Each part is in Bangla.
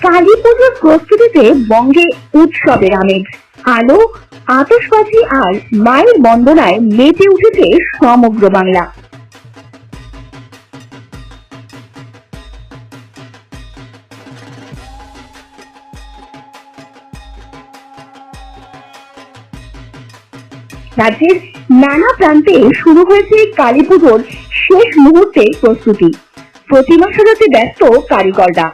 কালী পুজোর প্রস্তুতিতে বঙ্গে উৎসবের আমেজ। আলো, আতশবাজি আর মায়ের বন্দনায় মেতে উঠেছে সমগ্র বাংলা। রাজ্যের নানা প্রান্তে শুরু হয়েছে কালী পুজোর শেষ মুহূর্তের প্রস্তুতি। প্রতিমা সাজাতে ব্যস্ত কারিগররা।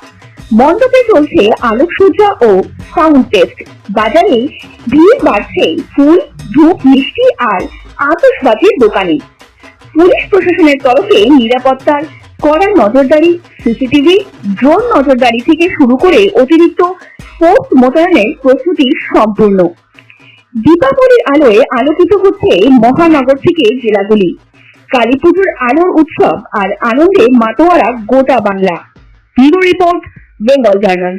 মণ্ডপে চলছে আলোকসজ্জা ও সাউন্ড টেস্ট। বাজারে ভিড় বাড়ছে ফুল, ধূপ, মিষ্টি আর আতশবাজির দোকানে। পুলিশ প্রশাসনের তরফে নিরাপত্তার কড়া নজরদারি, সিসিটিভি, ড্রোন নজরদারি থেকে শুরু করে অতিরিক্ত ফোর্স মোতায়েনের প্রস্তুতি সম্পূর্ণ। দীপাবলির আলোয় আলোকিত হচ্ছে মহানগর থেকে জেলাগুলি। কালী পুজোর আলোর উৎসব আর আনন্দে মাতোয়ারা গোটা Bangla. Bureau report, Bengal journal.